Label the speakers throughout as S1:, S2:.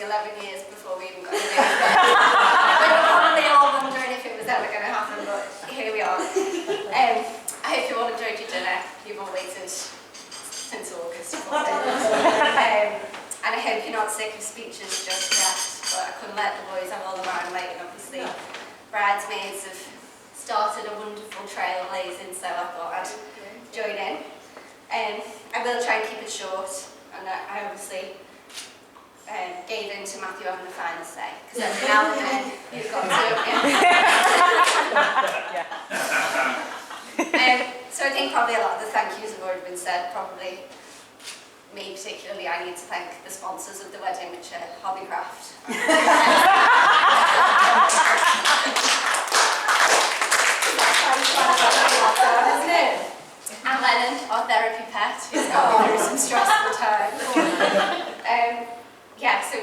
S1: 11 years before we even got to do it. We were probably all wondering if it was ever going to happen, but here we are. I hope you all enjoyed your dinner. You've all waited since August. And I hope you're not sick of speeches just yet, but I couldn't let the boys have all the limelight, and obviously bridesmaids have started a wonderful trailblazing, so I thought I'd join in. I will try and keep it short, and I obviously gave in to Matthew having the final say, because every now and then you've got to. So I think probably a lot of the thank yous have already been said. Probably me particularly, I need to thank the sponsors of the wedding, which are Hobbycraft. And Lennon, our therapy pet, who's got me through some stressful times. Yeah, so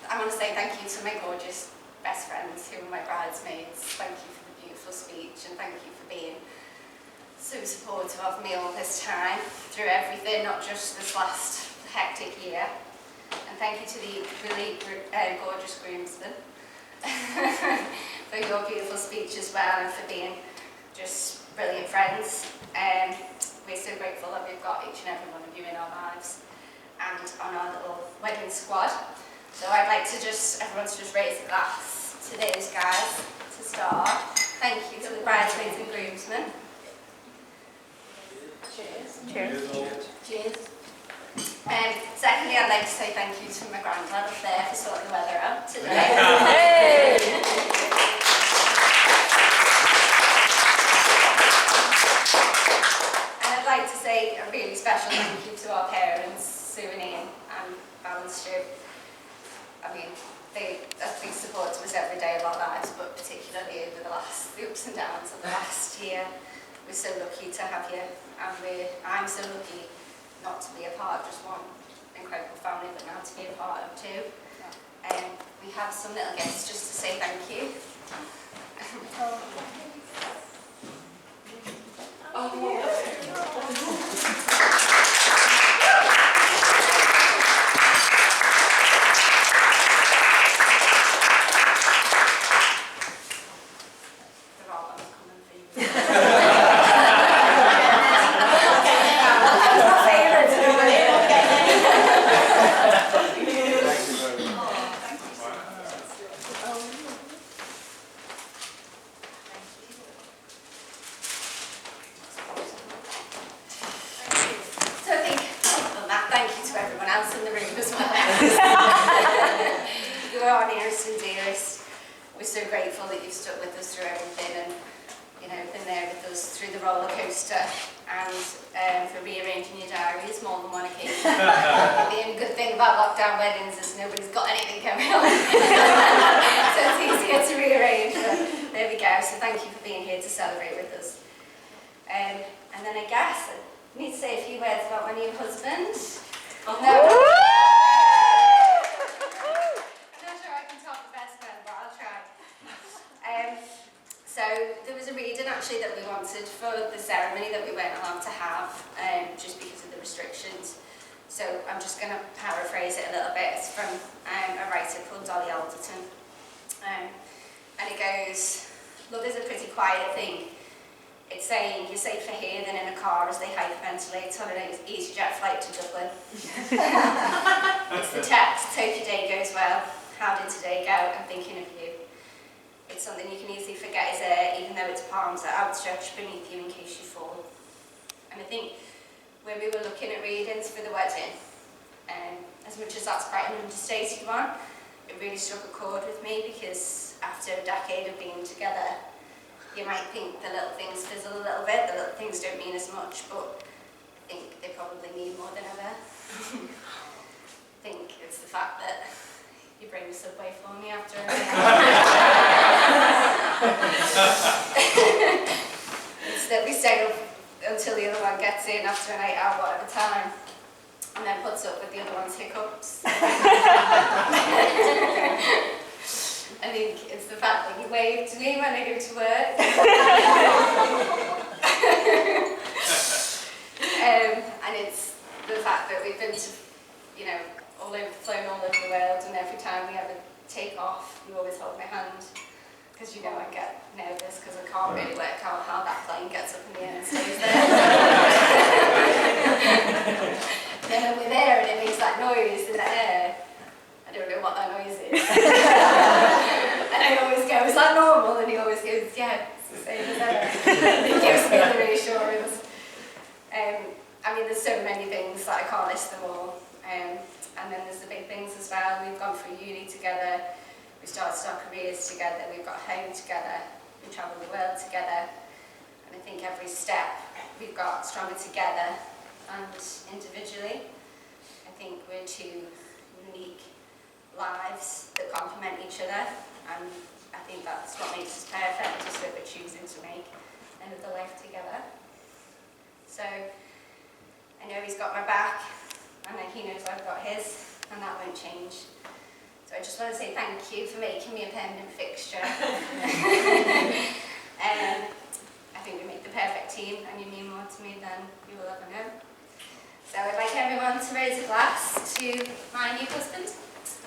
S1: I want to say thank you to my gorgeous best friends who are my bridesmaids. Thank you for the beautiful speech, and thank you for being so supportive of me all this time, through everything, not just this last hectic year. And thank you to the really gorgeous groomsmen for your beautiful speech as well, and for being just brilliant friends. We're so grateful that we've got each and every one of you in our lives and on our little wedding squad. So I'd like to everyone to just raise a glass to those guys to start. Thank you to the bridesmaids and groomsmen. Cheers. Cheers. Cheers. Secondly, I'd like to say thank you to my granddad up there for sorting the weather out today. Hey! And I'd like to say a really special thank you to our parents, Sue and Ian, and Balance Stu. I mean, they've been support to us every day of our lives, but particularly over the ups and downs of the last year. We're so lucky to have you, and I'm so lucky not to be a part of just one incredible family, but now to be a part of two. We have some little gifts just to say thank you. We're so grateful that you've stuck with us through everything, and been there with us through the roller coaster, and for rearranging your diaries more than one occasion. The only good thing about lockdown weddings is nobody's got anything going on, so it's easier to rearrange. But there we go. So thank you for being here to celebrate with us. And then I guess I need to say a few words about my new husband. So there was a reading actually that we wanted for the ceremony that we weren't allowed to have, just because of the restrictions. So I'm just going to paraphrase it a little bit. It's from a writer called Dolly Alderton. And it goes, "Love is a pretty quiet thing. It's saying you're safer here than in a car as they hyperventilate on an EasyJet flight to Dublin. It's the text, hope your day goes well. How did today go? I'm thinking of you. It's something you can easily forget is there, even though its palms are outstretched beneath you in case you fall." And I think when we were looking at readings for the wedding, as much as that's quite an understated one, it really struck a chord with me, because after a decade of being together, you might think the little things fizzle a little bit, the little things don't mean as much, but I think they probably mean more than ever. I think it's the fact that you bring the Subway for me after a it's that we stay up until the other one gets in after an 8-hour whatever time, and then puts up with the other one's hiccups. I think it's the fact that you wave to me when I go to work. And it's the fact that we've been to, flown all over the world, and every time we ever take off, you always hold my hand. Because you know I get nervous because I can't really work out how that plane gets up in the air and stays there. Then we're there and it makes that noise in the air. I don't know what that noise is. And I always go, is that normal? And he always goes, yeah, it's the same as ever. He gives me the reassurance. I mean, there's so many things that I can't list them all. And then there's the big things as well. We've gone through uni together. We started our careers together, we've got a home together, we travel the world together, and I think every step we've got stronger together and individually. I think we're two unique lives that complement each other, and I think that's what makes us perfect, is that we're choosing to make another life together. So I know he's got my back, and he knows I've got his, and that won't change. So I just want to say thank you for making me a permanent fixture. I think we make the perfect team, and you mean more to me than you will ever know. So I'd like everyone to raise a glass to my new husband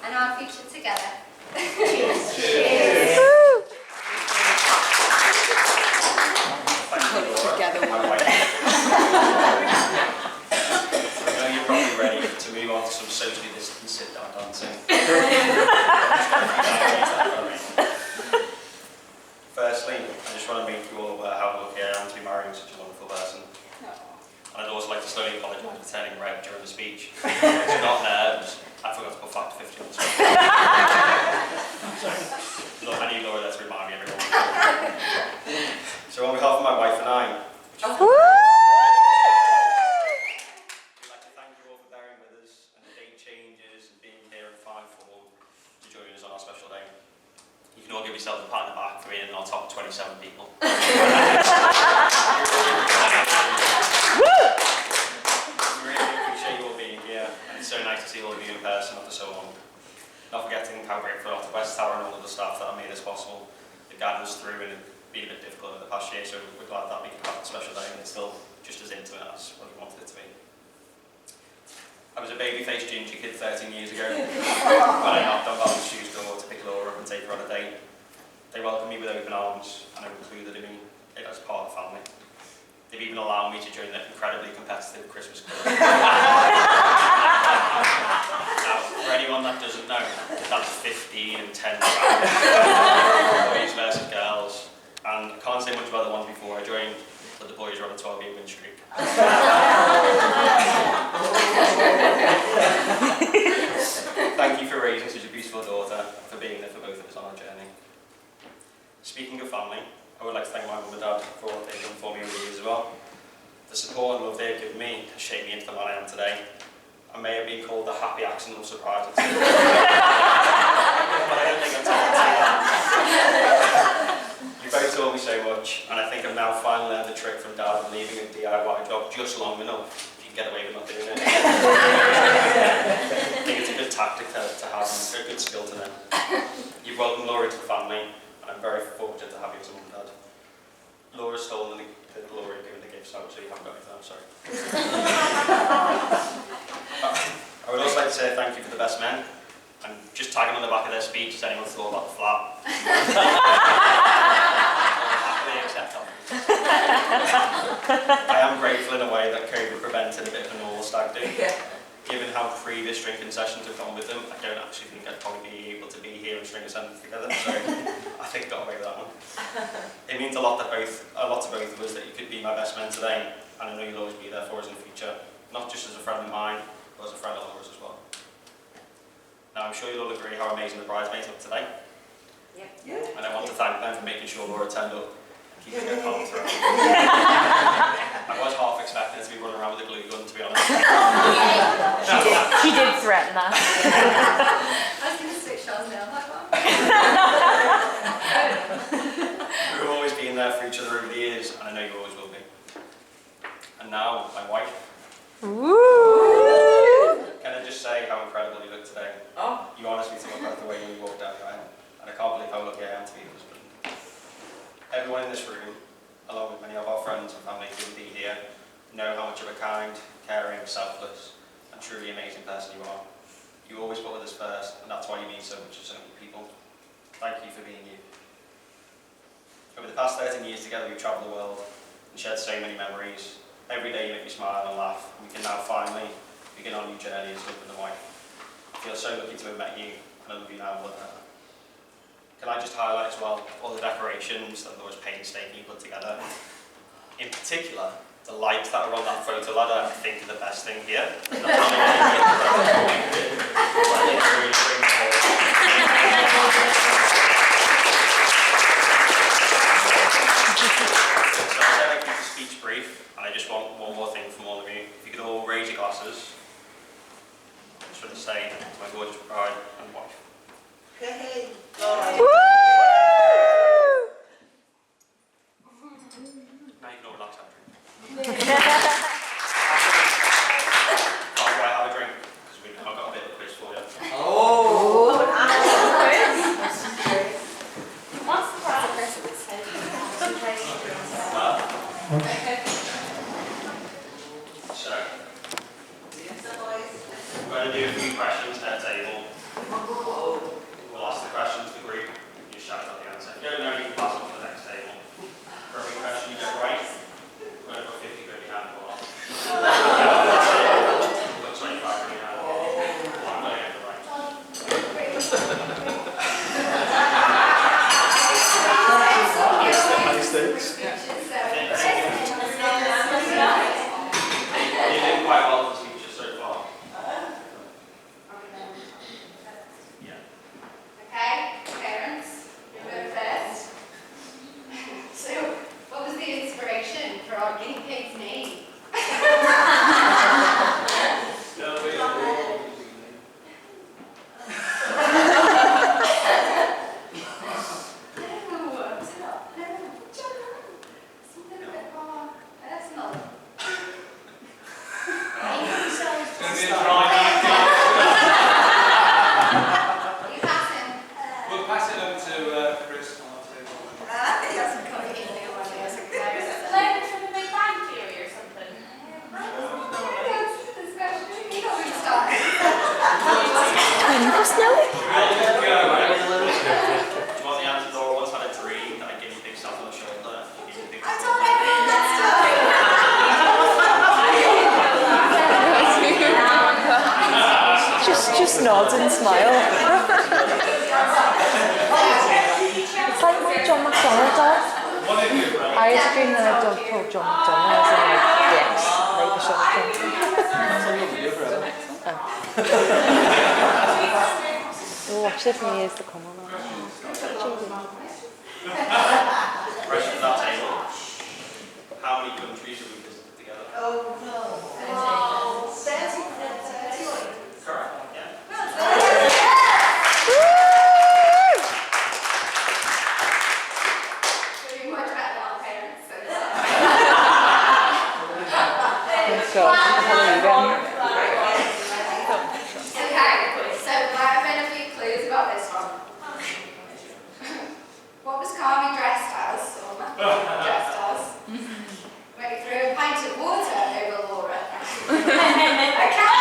S1: and our future together. Cheers. Cheers.
S2: Together. I know you're probably ready to move on to some socially distant sit-down dancing. Firstly, I just want to make you all aware how lucky I am to be marrying such a wonderful person. And I'd also like to slowly apologise for turning red during the speech. It's not nerves. I forgot to put fact 50 on the screen. Look, I need Laura there to remind me everyone. So on behalf of my wife and I, we'd like to thank you all for bearing with us and the date changes and being here in fine form to join us on our special day. You can all give yourselves a pat on the back for being in our top 27 people. We really appreciate you all being here, and it's so nice to see all of you in person after so long. Not forgetting how grateful we are to West Tower and all of the staff that have made this possible. The gathers through, and it's been a bit difficult over the past year, so we're glad that we can have a special day and it's still just as intimate as what we wanted it to be. I was a baby-faced ginger kid 13 years ago when I knocked on Val's shoes door to pick Laura up and take her on a date. They welcomed me with open arms and are included in me as part of the family. They've even allowed me to join the incredibly competitive Christmas club. Now, for anyone that doesn't know, that's 15 and 10 boys versus girls. And I can't say much about the ones before I joined, but the boys are on a 12-year win streak. Thank you for raising such a beautiful daughter and for being there for both of us on our journey. Speaking of family, I would like to thank my mum and dad for what they've done for me over the years as well. The support and love they've given me has shaped me into the man I am today. I may have been called a happy accidental surprise at times, but I don't think I'm telling you. You both taught me so much, and I think I've now finally learned the trick from dad of leaving a DIY job just long enough if you can get away with not doing it. I think it's a good tactic to have and a good skill to know. You've welcomed Laura to the family, and I'm very fortunate to have you as a mum and dad. Laura's stolen the glory of giving the gifts out, so you haven't got anything, I'm sorry. I would also like to say thank you for the best men, and just tagging on the back of their speech, has anyone thought about the flat? Happily accept that. I am grateful in a way that COVID prevented a bit of a normal stag do. Given how previous drinking sessions have gone with them, I don't actually think I'd probably be able to be here and string a sentence together, so I think I got away with that one. It means a lot to both of us that you could be my best man today, and I know you'll always be there for us in the future, not just as a friend of mine, but as a friend of Laura's as well. Now, I'm sure you'll all agree how amazing the bridesmaids look today. Yeah. And I want to thank them for making sure Laura turned up and keeping her calm throughout. I was half expecting her to be running around with a glue gun, to be honest.
S3: She did threaten that.
S1: I was going to switch on now, like that.
S2: We've always been there for each other over the years, and I know you always will be. And now, my wife.
S3: Woo!
S2: Can I just say how incredible you look today?
S4: Oh.
S2: You honestly took my breath away when you walked down the aisle, and I can't believe how lucky I am to be your husband. Everyone in this room, along with many of our friends and family who will be here, know how much of a kind, caring, selfless, and truly amazing person you are. You You always put others first, and that's why you mean so much to so many people. Thank you for being you. Over the past 13 years together, we've travelled the world and shared so many memories. Every day you make me smile and laugh. We can now finally begin our new journey as husband and wife. I feel so lucky to have met you, and I love you now more than ever. Can I just highlight as well all the decorations that Laura's painstakingly put together? In particular, the lights that are on that photo ladder, I think, are the best thing here. Speech brief, and I just want one more thing from all of you. If you could all raise your glasses, just for the say to my gorgeous bride and wife.
S3: Hey.
S2: Now you can all relax after. I'll go have a drink, because we've now got a bit of a quiz for you.
S3: Oh, an actual quiz?
S1: What's the prize?
S2: So, we're going to do a few questions at a table. We'll ask the question to the group, you shout out the answer. If you don't know, you can pass on to the next table. For every question you get right, we're going to put 50 quid in your hand or not. Put 25 in your hand. Well, I'm going to get it right. You're doing quite well for speeches so far. Yeah.
S1: Okay, parents, you're going first. So, what was the inspiration for our guinea pig's name? Something a bit more personal. You passing?
S4: We'll pass it over to Chris on our table.
S1: He hasn't got it in there, one day, so can I just-
S5: Like from the Big Bang Theory or something.
S1: You know we started.
S2: Do you want the answer? Laura once had a dream that a guinea pig sat on her shoulder. Guinea pig
S1: I don't know that story.
S6: Just nod and smile. It's like what John McDonald does. I had a dream that a dog called John McDonald and like the ex-Labour We'll watch it for years to come on.
S2: Rest of that table. How many countries have we visited together?
S3: Oh, no. 31.
S2: Correct. Yeah.
S1: We're doing much better than our parents. So
S6: So, hallelujah.
S1: okay, so there have been a few clues about this one. What was Carmi dressed as, or dressed as, when he threw a pint of water over Laura? Okay!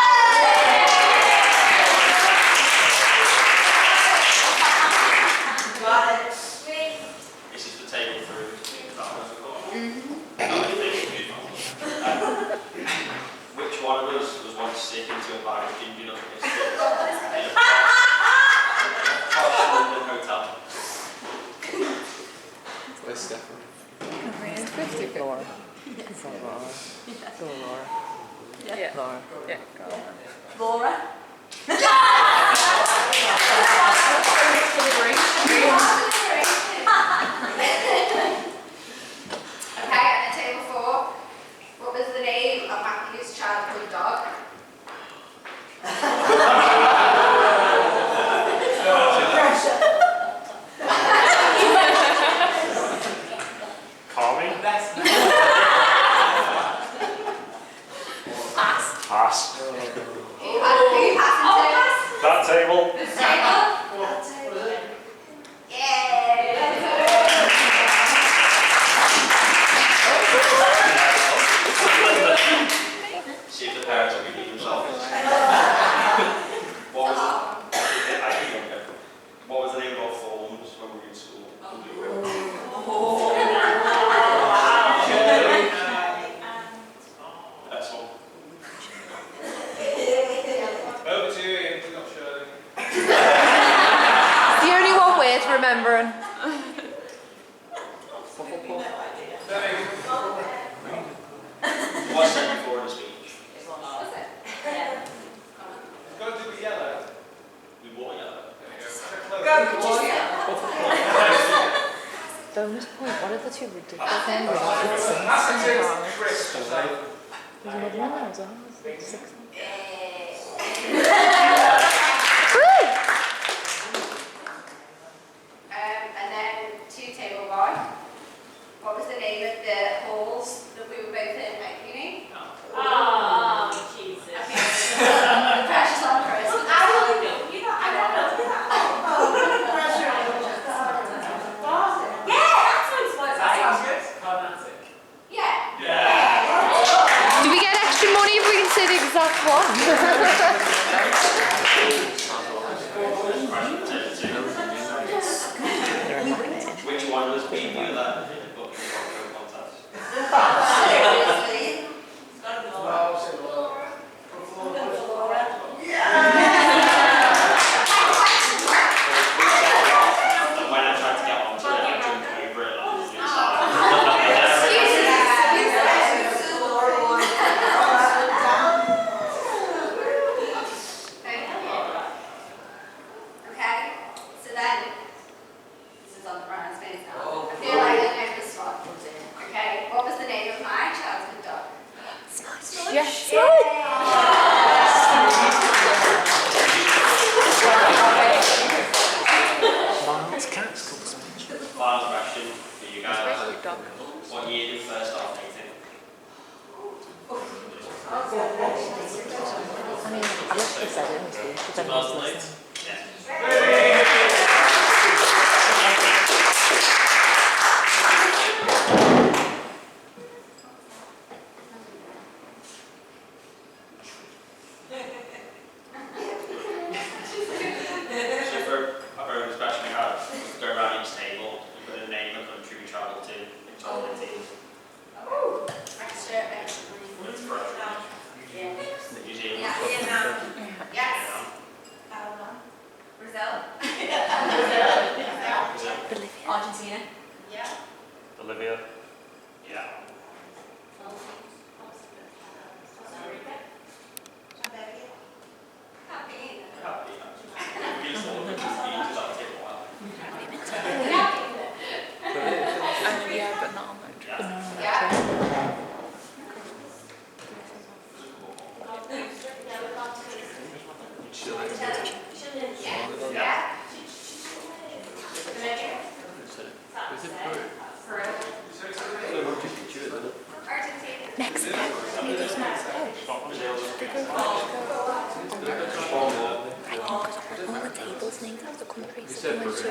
S3: Got it.
S2: This is the table through. That was the corner. Which one of us was once sick into a bag of ginger nut biscuits? Posh London hotel.
S4: Where's Stefan?
S6: Laura. Go Laura. Go Laura. Yeah. Laura. Yeah, go Laura.
S5: Laura.
S1: Okay, and at table 4, what was the name of Matthew's childhood dog?
S2: Carmi?
S5: Pass.
S2: Pass.
S1: Who you passing to?
S2: That table.
S1: This table? Yay! See if the parents will repeat themselves. What was the
S6: remembering.
S2: What's it before the speech?
S1: Was it?
S5: Yeah.
S4: It's got to do with yellow.
S2: We wore yellow.
S4: There you go.
S6: Bonus point. What are the two ridiculous
S4: Pass
S6: things?
S4: it to Chris.
S6: There's another one there as well. There's 6.
S1: And then to table 1. What was the name of the halls that we were both in at uni?
S5: Oh, Jesus.
S1: The precious on Chris.
S5: I don't know. You know, I don't know. Yeah, that sounds what
S4: That sounds
S5: right.
S4: good. Carnatic.
S1: Yeah.
S6: Do we get extra money if we can say the exact one?
S2: Which one was being you that book contest?
S1: Seriously?
S2: And when I tried to get onto it, I jumped over it like it
S1: Okay, so then, this is on the bridesmaids now. I feel like I know this one. Okay, what was the name of my childhood dog?
S6: Yes.
S2: Final question for you guys. What year did you first start dating?
S6: I mean, I wish they said it in school, because everyone's
S2: 2008?
S6: listening.
S2: Yeah. So for a bonus question we have, go around each table, you put a name of country we travelled to in 2018.
S1: Extra,
S2: It's correct. New Zealand.
S1: Yeah. Yes. Brazil.
S5: Argentina.
S1: Yeah.
S2: Bolivia. Yeah.
S1: Happy.
S2: Happy. These all the speeches that take a while.
S6: Yeah, but not on that trip.
S2: Yeah.
S6: No, on that
S1: Yeah.
S6: trip.
S1: Yeah. Argentina.
S6: Mexico. Maybe it's Mexico. All the tables named after countries. So we went to